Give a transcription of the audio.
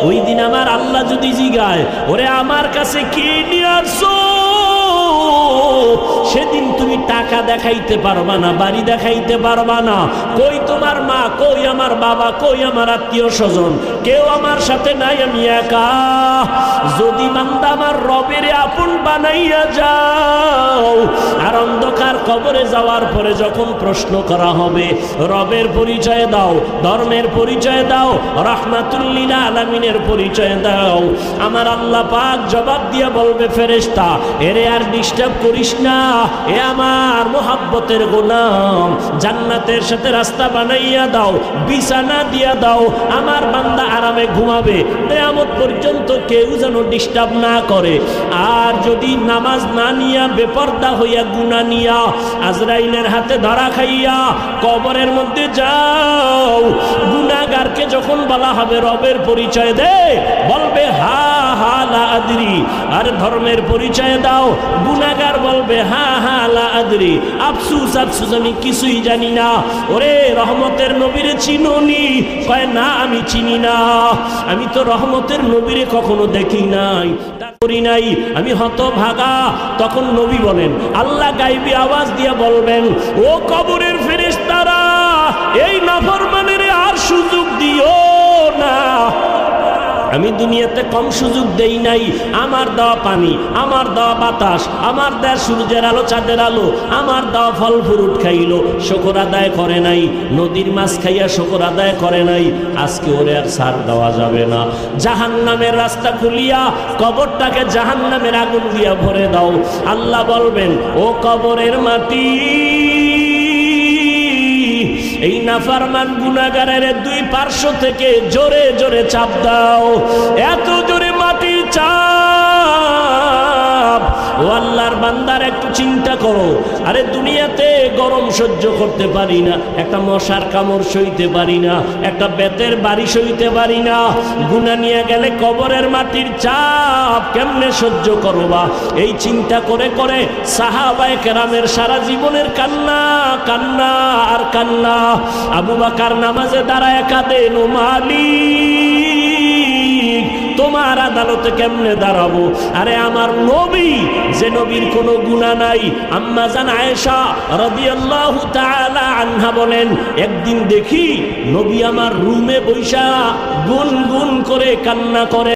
ওই দিন আমার আল্লাহ যদি জিগায়, ওরে আমার কাছে কি নিয়ে আসছো, সেদিন তুমি টাকা দেখাইতে পারবা না, বাড়ি দেখাইতে পারবা না। কই তোমার মা, কই আমার বাবা, কই আমার আত্মীয় স্বজন, কেউ আমার সাথে নাই, আমি একা। যদি বান্দা আমার রবের আপন বানাইয়া যাও, আর অন্ধকার কবরে যাওয়ার পরে যখন প্রশ্ন করা হবে, রবের পরিচয় দাও, ধর্মের পরিচয় দাও, রাহমাতুল লিল আলামিনের পরিচয় দাও, আমার আল্লাহ পাক জবাব দিয়া বলবে, ফেরেশতা এরে আর ডিস্টার্ব করিস না, এ আমার মোহাব্বতের গোলাম, জান্নাতের সাথে রাস্তা বানাইয়া দাও, বিছানা দিয়া দাও, আমার বান্দা আরামে ঘুমাবে, কিয়ামত পর্যন্ত কেউ যেন ডিস্টার্ব না করে। আর যদি নামাজ না নিয়া, বেপরদা হইয়া, গুনাহ নিয়া, আজরাইলের হাতে ধরা খাইয়া কবরের মধ্যে যাও, গুনাহগারকে যখন বলা হবে রবের পরিচয় দে, বলবে হা হা লা আদরি। আর ধর্মের পরিচয় দাও, গুনাহগার বলবে হা হা লা আদরি, আফসুস আফসুস, আমি কিছুই জানি না। ওরে রহমতের নবীরে চিনোনি? কয় না, আমি চিনি না, আমি তো রহমতের নবীরে কখনো দেখি নাই, করি নাই, আমি হতভাগা। তখন নবী বলেন, আল্লাহ গায়বী আওয়াজ দিয়ে বলবেন, ও কবরের ফেরেশতারা, এই নাফরমানের আর সুযোগ দিও না, আমি দুনিয়াতে কম সুযোগ দেই নাই। আমার দেওয়া পানি, আমার দেওয়া বাতাস, আমার দেওয়া সূর্যের আলো, চাঁদের আলো, আমার দেওয়া ফল ফ্রুট খাইলো, শুকর আদায় করে নাই, নদীর মাছ খাইয়া শুকর আদায় করে নাই, আজকে ওরে আর ছাড় দেওয়া যাবে না। জাহান্নামের রাস্তা খুলিয়া কবরটাকে জাহান্নামের আগুন দিয়া ভরে দাও। আল্লাহ বলবেন, ও কবরের মাটি, এই নাফরমান গুনাহগারের দুই পার্শ্ব থেকে জোরে জোরে চাপ দাও, এত জোরে মাটি চাপ। ও আল্লাহর বান্দার একটু চিন্তা করো, আরে দুনিয়াতে গরম সহ্য করতে পারি না, একটা মশার কামড় সইতে পারি না, একটা বেতের বাড়ি সইতে পারি না, গুনাহ নিয়ে গেলে কবরের মাটির চাপ কেমনে সহ্য করবা? এই চিন্তা করে করে সাহাবায়ে কেরামের সারা জীবনের কান্না, কান্না আর কান্না। আবু বকর নামাজে দাঁড়ায় কাঁদেন, ও মালিক, তোমার আদালতে কেমনে দাঁড়াবো? আরে আমার নবী, যে নবীর কোনো গুনাহ নাই, আম্মা জান আয়েশা রাদিয়াল্লাহু তাআলা আনহা বলেন, একদিন দেখি নবী আমার রুমে বৈশা গুনগুন করে কান্না করে।